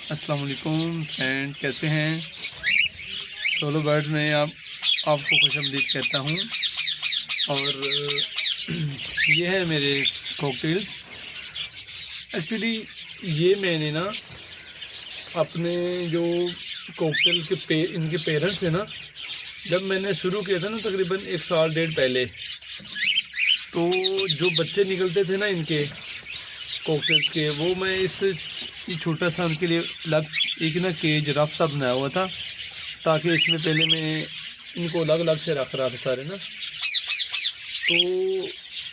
अस्सलाम वालेकुम फ्रेंड, कैसे हैं? सोलो बर्ड में आपको खुशामदीद कहता हूँ। और ये है मेरे कॉकटेल्स। एक्चुअली ये मैंने ना अपने जो कॉकटेल के इनके पेरेंट्स हैं ना, जब मैंने शुरू किया था ना तकरीबन 1 साल डेढ़ पहले, तो जो बच्चे निकलते थे ना इनके कॉकटेल्स के, वो मैं इस छोटा सा उनके लिए अलग एक ना केज रफ सा बनाया हुआ था, ताकि इसमें पहले मैं इनको अलग अलग से रख रहा था सारे ना। तो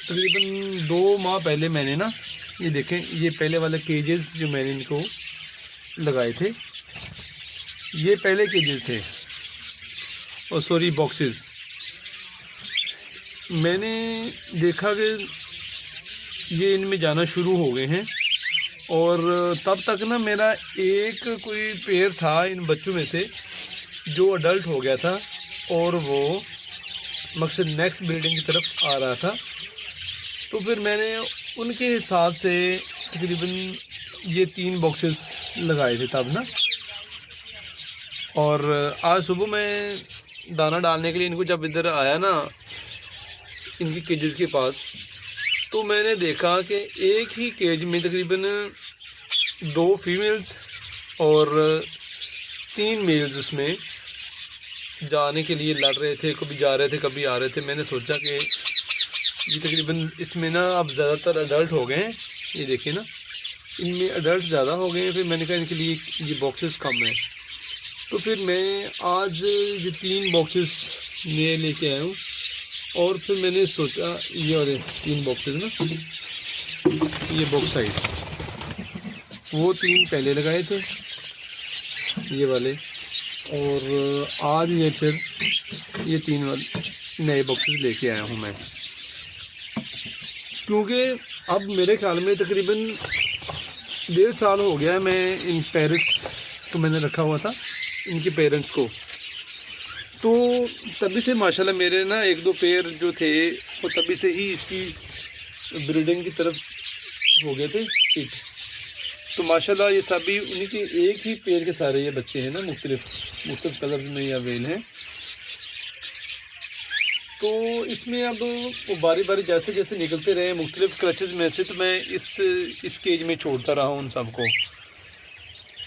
तकरीबन 2 माह पहले मैंने ना ये देखें, ये पहले वाले केजेस जो मैंने इनको लगाए थे, ये पहले केजेस थे, और सॉरी बॉक्सेस। मैंने देखा कि ये इनमें जाना शुरू हो गए हैं, और तब तक ना मेरा एक कोई पेयर था इन बच्चों में से जो अडल्ट हो गया था, और वो मकसद नेक्स्ट ब्रीडिंग की तरफ आ रहा था। तो फिर मैंने उनके हिसाब से तकरीबन ये 3 बॉक्सेस लगाए थे तब ना। और आज सुबह मैं दाना डालने के लिए इनको जब इधर आया ना इनकी केजेस के पास, तो मैंने देखा कि एक ही केज में तकरीबन 2 फीमेल्स और 3 मेल्स उसमें जाने के लिए लड़ रहे थे, कभी जा रहे थे कभी आ रहे थे। मैंने सोचा कि ये तकरीबन इसमें ना अब ज़्यादातर अडल्ट हो गए हैं, ये देखिए ना इनमें अडल्ट ज़्यादा हो गए हैं। फिर मैंने कहा इनके लिए ये बॉक्सेस कम हैं, तो फिर मैं आज ये 3 बॉक्सेस नए लेके आया हूँ। और फिर मैंने सोचा ये वाले 3 बॉक्सेस ना, ये बॉक्स साइज, वो 3 पहले लगाए थे ये वाले, और आज ये फिर ये 3 वाले नए बॉक्सेस लेके आया हूँ मैं, क्योंकि अब मेरे ख्याल में तकरीबन 1.5 साल हो गया है मैं इन पेरेंट्स को मैंने रखा हुआ था, इनके पेरेंट्स को। तो तभी से माशाल्लाह मेरे ना 1-2 पेयर जो थे वो तभी से ही इसकी ब्रीडिंग की तरफ हो गए थे ठीक। तो माशाल्लाह ये सभी उन्हीं के एक ही पेयर के सारे ये बच्चे हैं ना, मुख्तलिफ कलर्स में या वेल हैं। तो इसमें अब वो बारी बारी जैसे जैसे निकलते रहे मुख्तलिफ क्लचेस में से, तो मैं इस केज में छोड़ता रहा हूँ उन सबको।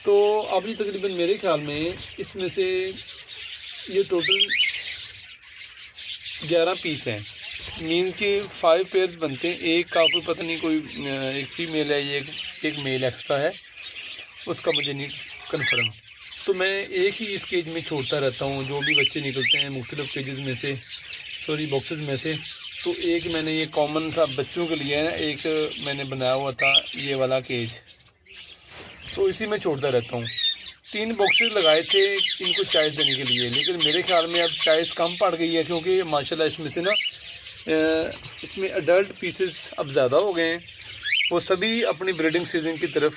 तो अभी तकरीबन मेरे ख्याल में इसमें से ये टोटल 11 पीस हैं, मीन कि 5 पेयर्स बनते हैं। एक का कोई पता नहीं, कोई एक फीमेल है, ये एक मेल एक्स्ट्रा है, उसका मुझे नहीं कन्फर्म। तो मैं एक ही इस केज में छोड़ता रहता हूँ, जो भी बच्चे निकलते हैं मुख्तलिफ केजेस में से, सॉरी बॉक्सेस में से। तो एक मैंने ये कॉमन सा बच्चों के लिए है ना, एक मैंने बनाया हुआ था ये वाला केज, तो इसी में छोड़ता रहता हूँ। 3 बॉक्सेस लगाए थे इनको चॉइस देने के लिए, लेकिन मेरे ख्याल में अब चॉइस कम पड़ गई है, क्योंकि माशाल्लाह इसमें से ना इसमें अडल्ट पीसेस अब ज़्यादा हो गए हैं, वो सभी अपनी ब्रीडिंग सीजन की तरफ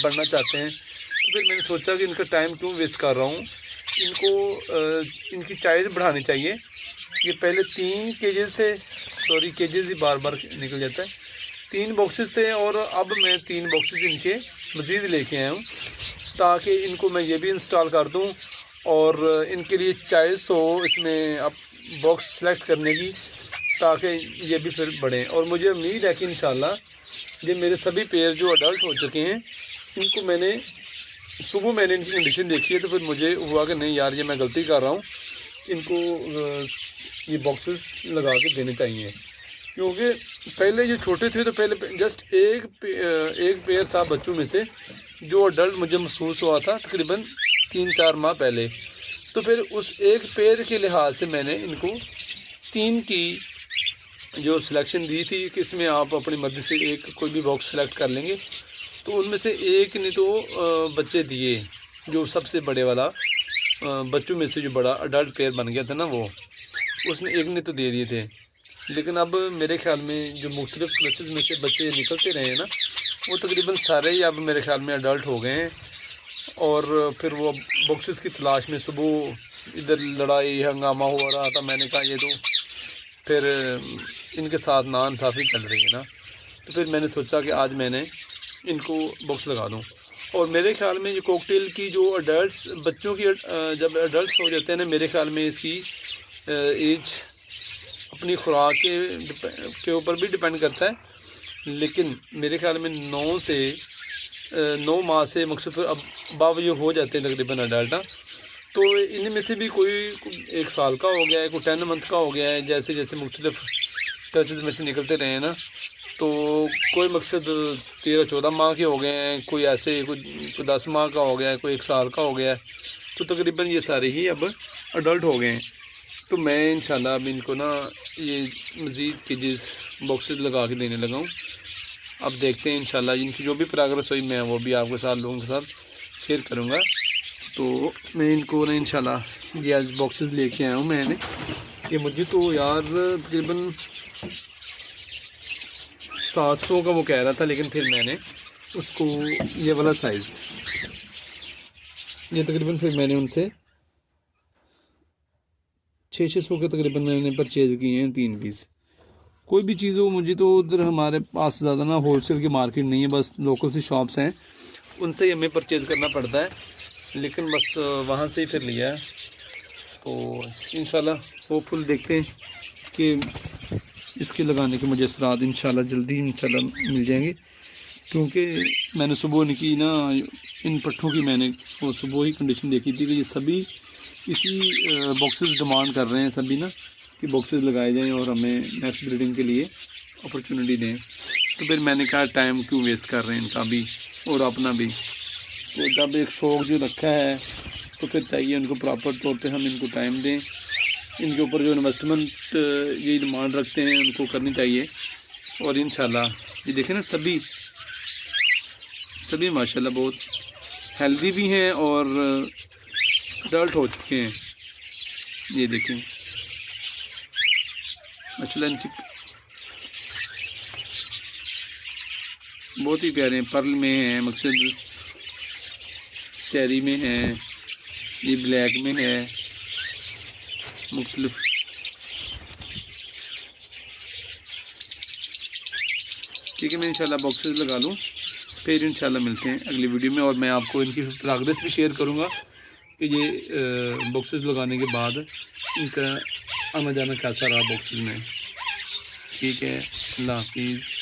बढ़ना चाहते हैं। तो फिर मैंने सोचा कि इनका टाइम क्यों वेस्ट कर रहा हूँ, इनको इनकी चॉइस बढ़ानी चाहिए। ये पहले 3 केजेस थे, सॉरी केजेस ही बार बार निकल जाता है, 3 बॉक्सेस थे, और अब मैं 3 बॉक्सेस इनके मज़ीद लेके आया हूँ, ताकि इनको मैं ये भी इंस्टॉल कर दूं और इनके लिए चॉइस हो इसमें अब बॉक्स सेलेक्ट करने की, ताकि ये भी फिर बढ़ें। और मुझे उम्मीद है कि इंशाल्लाह ये मेरे सभी पेयर जो अडल्ट हो चुके हैं, इनको मैंने सुबह मैंने इनकी कंडीशन देखी है, तो फिर मुझे हुआ कि नहीं यार ये मैं गलती कर रहा हूँ, इनको ये बॉक्सेस लगा के देने चाहिए। क्योंकि पहले जो छोटे थे तो पहले जस्ट एक पेयर था बच्चों में से जो अडल्ट मुझे महसूस हुआ था तकरीबन 3-4 माह पहले। तो फिर उस एक पेयर के लिहाज से मैंने इनको 3 की जो सिलेक्शन दी थी कि इसमें आप अपनी मर्ज़ी से एक कोई भी बॉक्स सेलेक्ट कर लेंगे। तो उनमें से एक ने तो बच्चे दिए, जो सबसे बड़े वाला बच्चों में से जो बड़ा अडल्ट पेयर बन गया था ना, वो उसने एक ने तो दे दिए थे। लेकिन अब मेरे ख्याल में जो मुख्तलिफ क्लचेस में से बच्चे निकलते रहे हैं ना, वो तकरीबन सारे ही अब मेरे ख्याल में अडल्ट हो गए हैं। और फिर वो बॉक्सेस की तलाश में सुबह इधर लड़ाई हंगामा हो रहा था। मैंने कहा ये तो फिर इनके साथ नाइंसाफ़ी चल रही है ना, तो फिर मैंने सोचा कि आज मैंने इनको बॉक्स लगा दूँ। और मेरे ख्याल में ये कॉकटेल की जो अडल्ट्स बच्चों की जब अडल्ट हो जाते हैं ना, मेरे ख्याल में इसकी एज अपनी खुराक के ऊपर भी डिपेंड करता है, लेकिन मेरे ख्याल में 9 माह से मकसद फिर अब बाव ये हो जाते हैं तकरीबन अडल्ट ना। तो इनमें से भी कोई 1 साल का हो गया है, कोई 10 मंथ का हो गया है, जैसे जैसे मुख्तलिफ टचेज़ में से निकलते रहे हैं ना। तो कोई मकसद 13-14 माह के हो गए हैं, कोई ऐसे कोई 10 माह का हो गया है, कोई 1 साल का हो गया है। तो तकरीबन ये सारे ही अब अडल्ट हो गए हैं। तो मैं इंशाल्लाह अब इनको ना ये मज़ीद केजेस बॉक्सेस लगा के देने लगा हूँ। अब देखते हैं इंशाल्लाह इनकी जो भी प्रोग्रेस हुई मैं वो भी आपके साथ लोगों के साथ शेयर करूँगा। तो मैं इनको ना इंशाल्लाह ये आज बॉक्सेस लेके आया हूँ मैंने। ये मुझे तो यार तकरीबन 700 का वो कह रहा था, लेकिन फिर मैंने उसको ये वाला साइज़ ये तकरीबन फिर मैंने उनसे 600 के तकरीबन मैंने परचेज़ किए हैं 3 पीस। कोई भी चीज़ हो, मुझे तो उधर हमारे पास ज़्यादा ना होलसेल की मार्केट नहीं है, बस लोकल सी शॉप्स हैं, उनसे ही हमें परचेज़ करना पड़ता है, लेकिन बस वहाँ से ही फिर लिया है। तो इंशाल्लाह होपफुल देखते हैं कि इसके लगाने के मुझे असरात इंशाल्लाह जल्दी इंशाल्लाह मिल जाएंगे, क्योंकि मैंने सुबह इनकी ना इन पट्ठों की मैंने वो सुबह ही कंडीशन देखी थी कि ये सभी इसी बॉक्सेस डिमांड कर रहे हैं सभी ना कि बॉक्सेस लगाए जाएं और हमें नेक्स्ट ब्रीडिंग के लिए अपॉर्चुनिटी दें। तो फिर मैंने कहा टाइम क्यों वेस्ट कर रहे हैं इनका भी और अपना भी। तो जब एक शौक़ जो रखा है तो फिर चाहिए उनको प्रॉपर तौर पे हम इनको टाइम दें, इनके ऊपर जो इन्वेस्टमेंट ये डिमांड रखते हैं उनको करनी चाहिए। और इंशाल्लाह ये देखें ना सभी माशाल्लाह बहुत हेल्दी भी हैं और अडल्ट हो चुके हैं। ये देखें माशाल्लाह इनकी बहुत ही प्यारे हैं, पर्ल में हैं, मकसद चेरी में है, ये ब्लैक में है, मुख्तलिफ। ठीक है, मैं इंशाल्लाह बॉक्सेस लगा लूँ, फिर इंशाल्लाह मिलते हैं अगली वीडियो में। और मैं आपको इनकी प्रोग्रेस भी शेयर करूँगा कि ये बॉक्सेस लगाने के बाद इनका आना जाना कैसा रहा बॉक्सेस में। ठीक है, अल्लाह हाफिज़।